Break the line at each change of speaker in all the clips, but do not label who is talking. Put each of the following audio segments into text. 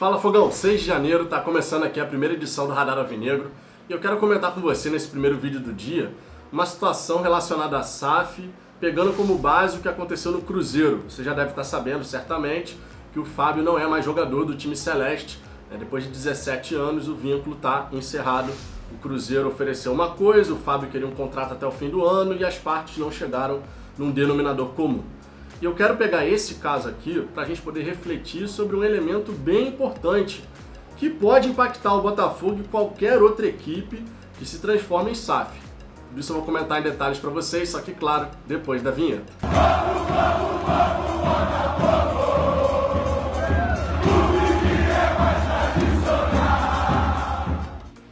Fala Fogão, 6 de janeiro, tá começando aqui a primeira edição do Radar Alvinegro e eu quero comentar com você nesse primeiro vídeo do dia uma situação relacionada à SAF, pegando como base o que aconteceu no Cruzeiro. Você já deve estar sabendo certamente que o Fábio não é mais jogador do time celeste, depois de 17 anos o vínculo está encerrado. O Cruzeiro ofereceu uma coisa, o Fábio queria um contrato até o fim do ano e as partes não chegaram num denominador comum. E eu quero pegar esse caso aqui para a gente poder refletir sobre um elemento bem importante que pode impactar o Botafogo e qualquer outra equipe que se transforme em SAF. Por isso eu vou comentar em detalhes para vocês, só que claro, depois da vinheta.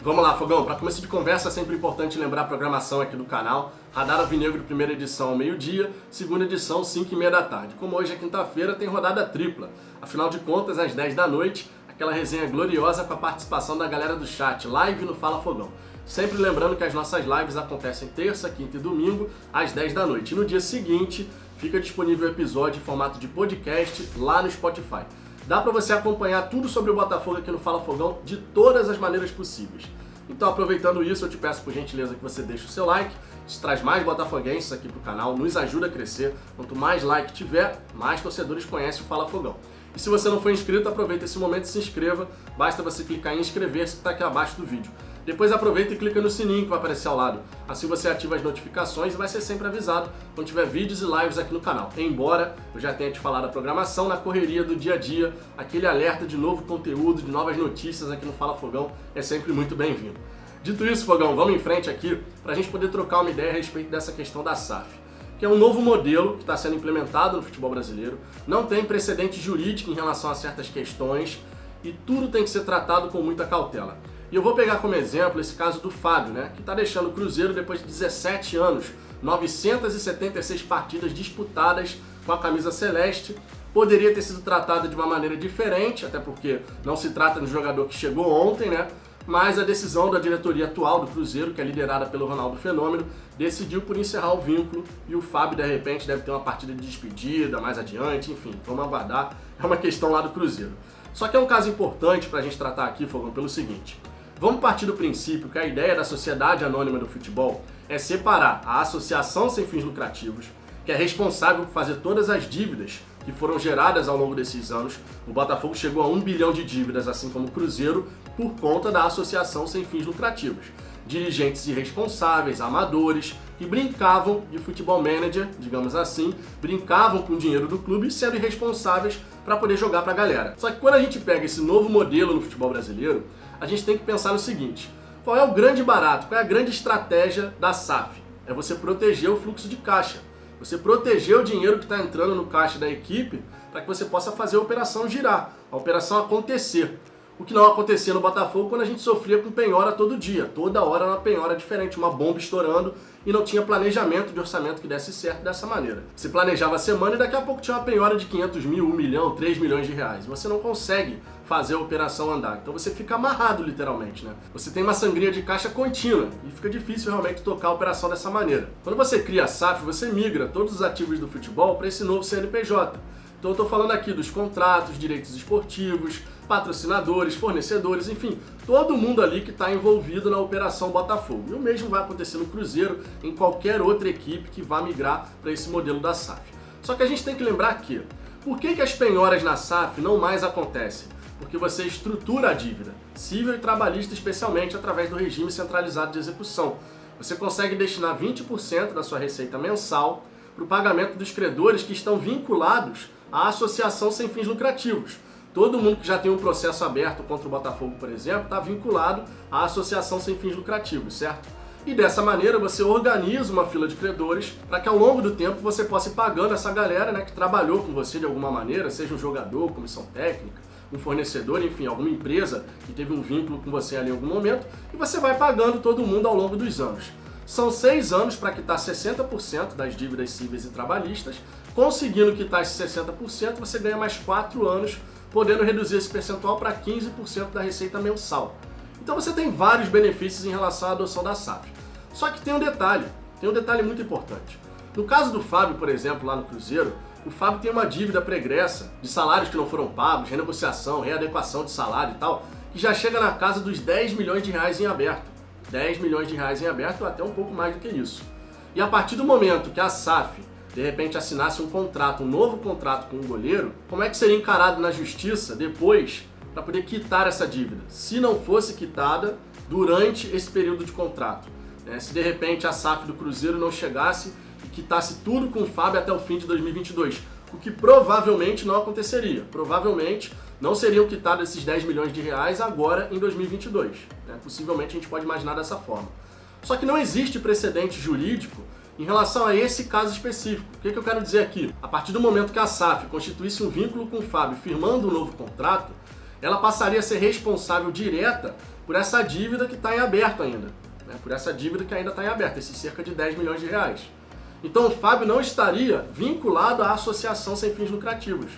Vamos lá, Fogão, para começo de conversa é sempre importante lembrar a programação aqui do canal. Radar Alvinegro, primeira edição ao meio-dia, segunda edição 5h30 da tarde. Como hoje é quinta-feira, tem rodada tripla. Afinal de contas, às 10 da noite, aquela resenha gloriosa com a participação da galera do chat, live no Fala Fogão. Sempre lembrando que as nossas lives acontecem terça, quinta e domingo, às 10 da noite. E no dia seguinte, fica disponível o episódio em formato de podcast lá no Spotify. Dá para você acompanhar tudo sobre o Botafogo aqui no Fala Fogão de todas as maneiras possíveis. Então, aproveitando isso, eu te peço por gentileza que você deixe o seu like. Isso traz mais botafoguenses aqui pro canal, nos ajuda a crescer. Quanto mais like tiver, mais torcedores conhecem o Fala Fogão. E se você não for inscrito, aproveita esse momento e se inscreva. Basta você clicar em inscrever-se que está aqui abaixo do vídeo. Depois aproveita e clica no sininho que vai aparecer ao lado. Assim você ativa as notificações e vai ser sempre avisado quando tiver vídeos e lives aqui no canal. Embora eu já tenha te falado a programação, na correria do dia a dia, aquele alerta de novo conteúdo, de novas notícias aqui no Fala Fogão é sempre muito bem-vindo. Dito isso, Fogão, vamos em frente aqui para a gente poder trocar uma ideia a respeito dessa questão da SAF, que é um novo modelo que está sendo implementado no futebol brasileiro, não tem precedente jurídico em relação a certas questões e tudo tem que ser tratado com muita cautela. E eu vou pegar como exemplo esse caso do Fábio, que está deixando o Cruzeiro depois de 17 anos, 976 partidas disputadas com a camisa celeste. Poderia ter sido tratado de uma maneira diferente, até porque não se trata de um jogador que chegou ontem, mas a decisão da diretoria atual do Cruzeiro, que é liderada pelo Ronaldo Fenômeno, decidiu por encerrar o vínculo e o Fábio, de repente, deve ter uma partida de despedida mais adiante, enfim, vamos aguardar, é uma questão lá do Cruzeiro. Só que é um caso importante para a gente tratar aqui, Fogão, pelo seguinte: vamos partir do princípio que a ideia da Sociedade Anônima do Futebol é separar a associação sem fins lucrativos, que é responsável por fazer todas as dívidas que foram geradas ao longo desses anos. O Botafogo chegou a 1 bilhão de dívidas, assim como o Cruzeiro, por conta da associação sem fins lucrativos. Dirigentes irresponsáveis, amadores, que brincavam de futebol manager, digamos assim, brincavam com o dinheiro do clube sendo irresponsáveis para poder jogar para a galera. Só que quando a gente pega esse novo modelo no futebol brasileiro, a gente tem que pensar no seguinte: qual é o grande barato, qual é a grande estratégia da SAF? É você proteger o fluxo de caixa, você proteger o dinheiro que está entrando no caixa da equipe para que você possa fazer a operação girar, a operação acontecer. O que não acontecia no Botafogo quando a gente sofria com penhora todo dia, toda hora uma penhora diferente, uma bomba estourando e não tinha planejamento de orçamento que desse certo dessa maneira. Você planejava a semana e daqui a pouco tinha uma penhora de 500 mil, 1 milhão, 3 milhões de reais. Você não consegue fazer a operação andar, então você fica amarrado literalmente, Você tem uma sangria de caixa contínua e fica difícil realmente tocar a operação dessa maneira. Quando você cria a SAF, você migra todos os ativos do futebol para esse novo CNPJ. Então eu estou falando aqui dos contratos, direitos esportivos, patrocinadores, fornecedores, enfim, todo mundo ali que está envolvido na operação Botafogo. E o mesmo vai acontecer no Cruzeiro, em qualquer outra equipe que vá migrar para esse modelo da SAF. Só que a gente tem que lembrar que, por que as penhoras na SAF não mais acontecem? Porque você estrutura a dívida, civil e trabalhista especialmente, através do regime centralizado de execução. Você consegue destinar 20% da sua receita mensal para o pagamento dos credores que estão vinculados à associação sem fins lucrativos. Todo mundo que já tem um processo aberto contra o Botafogo, por exemplo, está vinculado à associação sem fins lucrativos, certo? E dessa maneira você organiza uma fila de credores para que ao longo do tempo você possa ir pagando essa galera que trabalhou com você de alguma maneira, seja um jogador, comissão técnica, um fornecedor, enfim, alguma empresa que teve um vínculo com você ali em algum momento, e você vai pagando todo mundo ao longo dos anos. São 6 anos para quitar 60% das dívidas cíveis e trabalhistas. Conseguindo quitar esses 60%, você ganha mais 4 anos, podendo reduzir esse percentual para 15% da receita mensal. Então você tem vários benefícios em relação à adoção da SAF. Só que tem um detalhe muito importante. No caso do Fábio, por exemplo, lá no Cruzeiro, o Fábio tem uma dívida pregressa de salários que não foram pagos, renegociação, readequação de salário e tal, que já chega na casa dos 10 milhões de reais em aberto. 10 milhões de reais em aberto, ou até um pouco mais do que isso. E a partir do momento que a SAF, de repente, assinasse um contrato, um novo contrato com o goleiro, como é que seria encarado na justiça depois para poder quitar essa dívida? Se não fosse quitada durante esse período de contrato. Se de repente a SAF do Cruzeiro não chegasse e quitasse tudo com o Fábio até o fim de 2022, o que provavelmente não aconteceria. Provavelmente não seriam quitados esses 10 milhões de reais agora em 2022. Possivelmente a gente pode imaginar dessa forma. Só que não existe precedente jurídico em relação a esse caso específico. O que eu quero dizer aqui? A partir do momento que a SAF constituísse um vínculo com o Fábio firmando um novo contrato, ela passaria a ser responsável direta por essa dívida que está em aberto ainda. Por essa dívida que ainda está em aberto, esses cerca de 10 milhões de reais. Então o Fábio não estaria vinculado à associação sem fins lucrativos.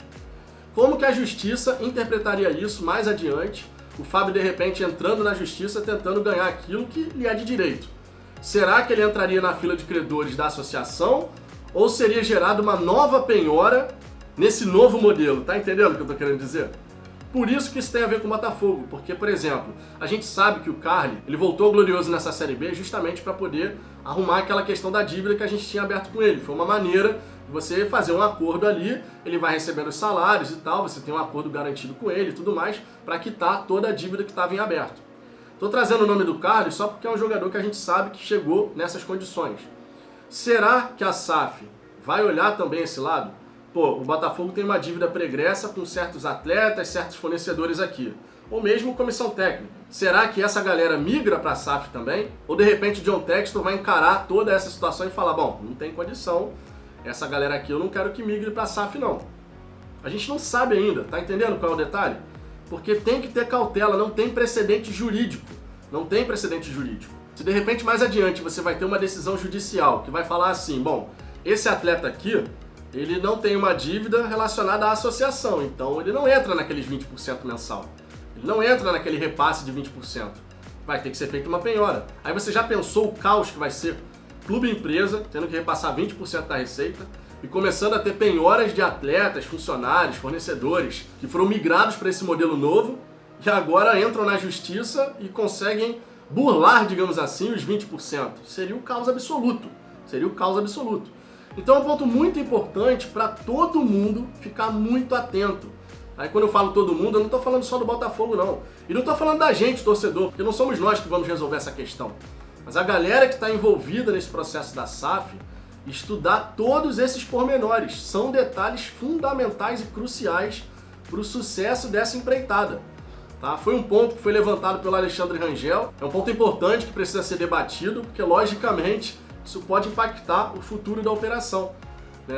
Como que a justiça interpretaria isso mais adiante? O Fábio, de repente, entrando na justiça tentando ganhar aquilo que lhe é de direito. Será que ele entraria na fila de credores da associação ou seria gerada uma nova penhora nesse novo modelo? Tá entendendo o que eu tô querendo dizer? Por isso que isso tem a ver com o Botafogo, porque, por exemplo, a gente sabe que o Carly, ele voltou glorioso nessa Série B justamente para poder arrumar aquela questão da dívida que a gente tinha aberto com ele. Foi uma maneira de você fazer um acordo ali, ele vai recebendo os salários e tal, você tem um acordo garantido com ele e tudo mais, para quitar toda a dívida que estava em aberto. Estou trazendo o nome do Carly só porque é um jogador que a gente sabe que chegou nessas condições. Será que a SAF vai olhar também esse lado? Pô, o Botafogo tem uma dívida pregressa com certos atletas, certos fornecedores aqui. Ou mesmo comissão técnica. Será que essa galera migra para a SAF também? Ou de repente o John Textor vai encarar toda essa situação e falar, bom, não tem condição, essa galera aqui eu não quero que migre para a SAF não. A gente não sabe ainda, tá entendendo qual é o detalhe? Porque tem que ter cautela, não tem precedente jurídico. Não tem precedente jurídico. Se de repente mais adiante você vai ter uma decisão judicial que vai falar assim, bom, esse atleta aqui, ele não tem uma dívida relacionada à associação, então ele não entra naqueles 20% mensal. Ele não entra naquele repasse de 20%. Vai ter que ser feita uma penhora. Aí você já pensou o caos que vai ser? Clube e empresa tendo que repassar 20% da receita e começando a ter penhoras de atletas, funcionários, fornecedores que foram migrados para esse modelo novo e agora entram na justiça e conseguem burlar, digamos assim, os 20%. Seria o caos absoluto. Seria o caos absoluto. Então é um ponto muito importante para todo mundo ficar muito atento. Aí quando eu falo todo mundo, eu não estou falando só do Botafogo não. E não estou falando da gente, torcedor, porque não somos nós que vamos resolver essa questão. Mas a galera que está envolvida nesse processo da SAF, estudar todos esses pormenores. São detalhes fundamentais e cruciais para o sucesso dessa empreitada. Tá? Foi um ponto que foi levantado pelo Alexandre Rangel. É um ponto importante que precisa ser debatido, porque logicamente isso pode impactar o futuro da operação.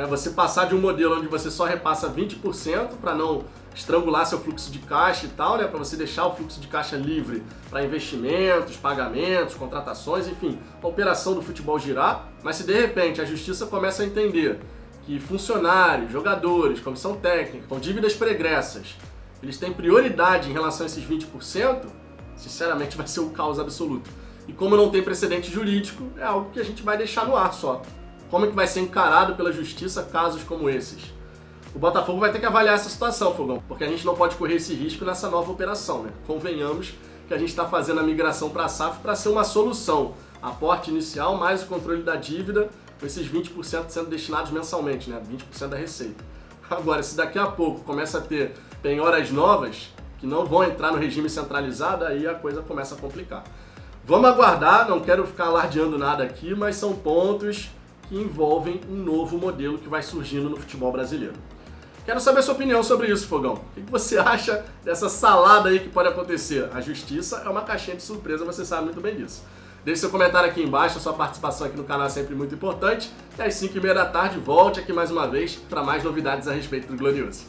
Você passar de um modelo onde você só repassa 20% para não estrangular seu fluxo de caixa e tal, para você deixar o fluxo de caixa livre para investimentos, pagamentos, contratações, enfim, a operação do futebol girar. Mas se de repente a justiça começa a entender que funcionários, jogadores, comissão técnica, com dívidas pregressas, eles têm prioridade em relação a esses 20%, sinceramente vai ser um caos absoluto. E como não tem precedente jurídico, é algo que a gente vai deixar no ar só. Como é que vai ser encarado pela justiça casos como esses? O Botafogo vai ter que avaliar essa situação, Fogão, porque a gente não pode correr esse risco nessa nova operação, Convenhamos que a gente está fazendo a migração para a SAF para ser uma solução. Aporte inicial mais o controle da dívida, com esses 20% sendo destinados mensalmente, 20% da receita. Agora, se daqui a pouco começa a ter penhoras novas, que não vão entrar no regime centralizado, aí a coisa começa a complicar. Vamos aguardar, não quero ficar alardeando nada aqui, mas são pontos que envolvem um novo modelo que vai surgindo no futebol brasileiro. Quero saber a sua opinião sobre isso, Fogão. O que você acha dessa salada aí que pode acontecer? A justiça é uma caixinha de surpresa, você sabe muito bem disso. Deixe seu comentário aqui embaixo, a sua participação aqui no canal é sempre muito importante. E às 5h30 da tarde, volte aqui mais uma vez para mais novidades a respeito do Glorioso.